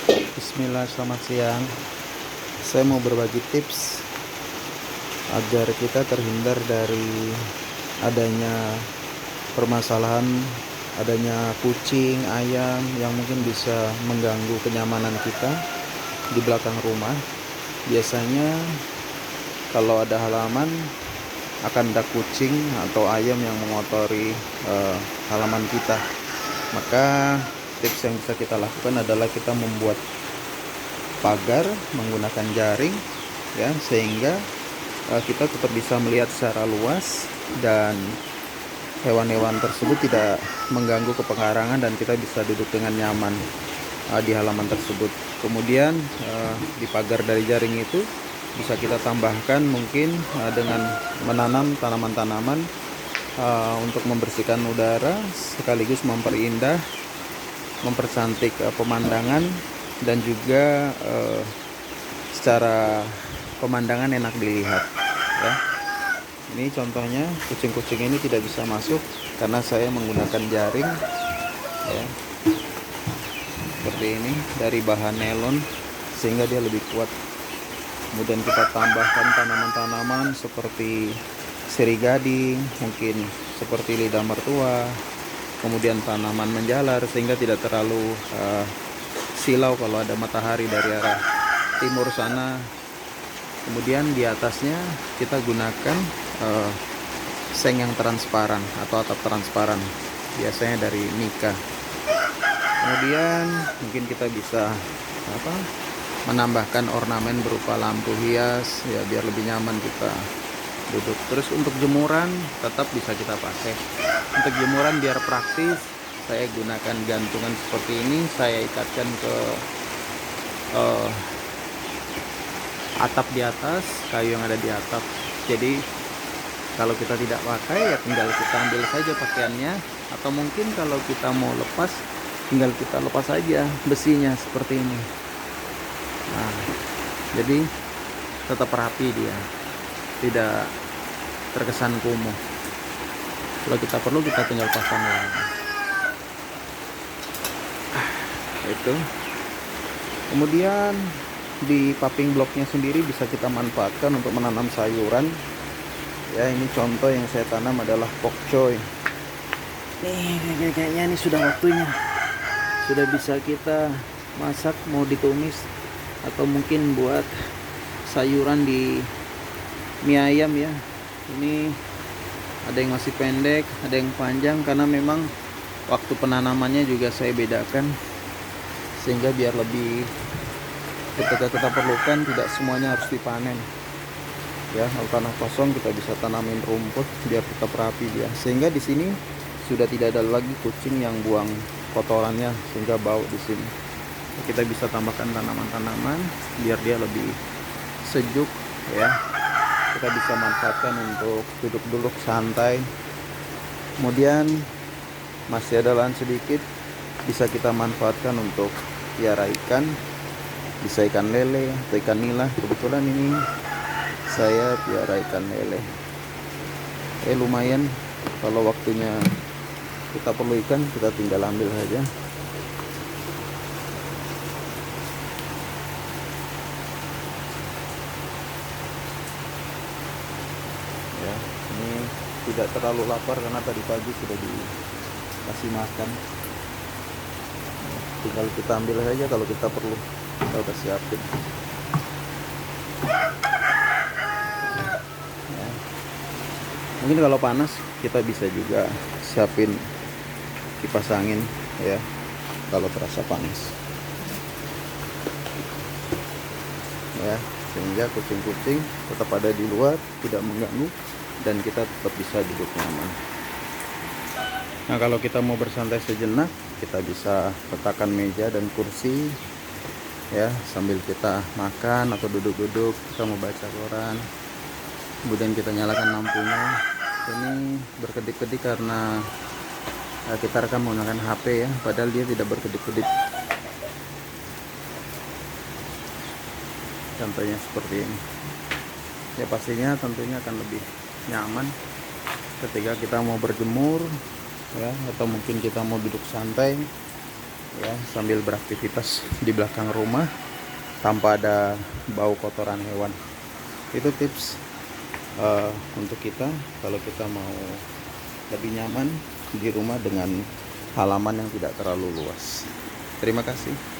Bismillah, selamat siang. Saya mau berbagi tips agar kita terhindar dari adanya permasalahan adanya kucing, ayam yang mungkin bisa mengganggu kenyamanan kita di belakang rumah. Biasanya kalau ada halaman akan ada kucing atau ayam yang mengotori halaman kita. Maka tips yang bisa kita lakukan adalah kita membuat pagar menggunakan jaring, ya, sehingga kita tetap bisa melihat secara luas dan hewan-hewan tersebut tidak mengganggu ke pekarangan dan kita bisa duduk dengan nyaman di halaman tersebut. Kemudian di pagar dari jaring itu bisa kita tambahkan mungkin dengan menanam tanaman-tanaman untuk membersihkan udara sekaligus mempercantik pemandangan, dan juga secara pemandangan enak dilihat, ya. Ini contohnya, kucing-kucing ini tidak bisa masuk karena saya menggunakan jaring, ya, seperti ini dari bahan nelon sehingga dia lebih kuat. Kemudian kita tambahkan tanaman-tanaman seperti sirih gading, mungkin seperti lidah mertua, kemudian tanaman menjalar sehingga tidak terlalu silau kalau ada matahari dari arah timur sana. Kemudian di atasnya kita gunakan seng yang transparan atau atap transparan, biasanya dari Mika. Kemudian mungkin kita bisa menambahkan ornamen berupa lampu hias, ya, biar lebih nyaman kita duduk. Terus untuk jemuran tetap bisa kita pakai. Untuk jemuran biar praktis, saya gunakan gantungan seperti ini, saya ikatkan ke atap di atas, kayu yang ada di atap. Jadi kalau kita tidak pakai, ya tinggal kita ambil saja pakaiannya, atau mungkin kalau kita mau lepas, tinggal kita lepas saja besinya seperti ini. Nah, jadi tetap rapi dia, tidak terkesan kumuh. Kalau kita perlu, kita tinggal pasang lagi. Itu. Kemudian di paving blocknya sendiri bisa kita manfaatkan untuk menanam sayuran. Ya, ini contoh yang saya tanam adalah pokcoy. Nih, kayaknya ini sudah waktunya. Sudah bisa kita masak, mau ditumis atau mungkin buat sayuran di mie ayam, ya. Ini ada yang masih pendek, ada yang panjang, karena memang waktu penanamannya juga saya bedakan sehingga biar lebih ketika kita perlukan tidak semuanya harus dipanen, ya. Kalau tanah kosong kita bisa tanamin rumput biar tetap rapi dia, sehingga di sini sudah tidak ada lagi kucing yang buang kotorannya sehingga bau di sini. Kita bisa tambahkan tanaman-tanaman biar dia lebih sejuk, ya. Kita bisa manfaatkan untuk duduk-duduk santai. Kemudian masih ada lahan sedikit, bisa kita manfaatkan untuk piara ikan, bisa ikan lele atau ikan nila. Kebetulan ini saya piara ikan lele. Lumayan, kalau waktunya kita perlu ikan, kita tinggal ambil saja. Ya, ini tidak terlalu lapar karena tadi pagi sudah dikasih makan. Tinggal kita ambil saja kalau kita perlu, kita udah siapin, ya. Mungkin kalau panas kita bisa juga siapin kipas angin, ya, kalau terasa panas, ya, sehingga kucing-kucing tetap ada di luar, tidak mengganggu, dan kita tetap bisa duduk nyaman. Nah, kalau kita mau bersantai sejenak, kita bisa letakkan meja dan kursi, ya, sambil kita makan atau duduk-duduk, kita mau baca koran. Kemudian kita nyalakan lampunya. Ini berkedip-kedip karena kita rekam menggunakan HP, ya, padahal dia tidak berkedip-kedip. Contohnya seperti ini. Ya, pastinya tentunya akan lebih nyaman ketika kita mau berjemur, ya, atau mungkin kita mau duduk santai, ya, sambil beraktivitas di belakang rumah tanpa ada bau kotoran hewan. Itu tips untuk kita kalau kita mau lebih nyaman di rumah dengan halaman yang tidak terlalu luas. Terima kasih.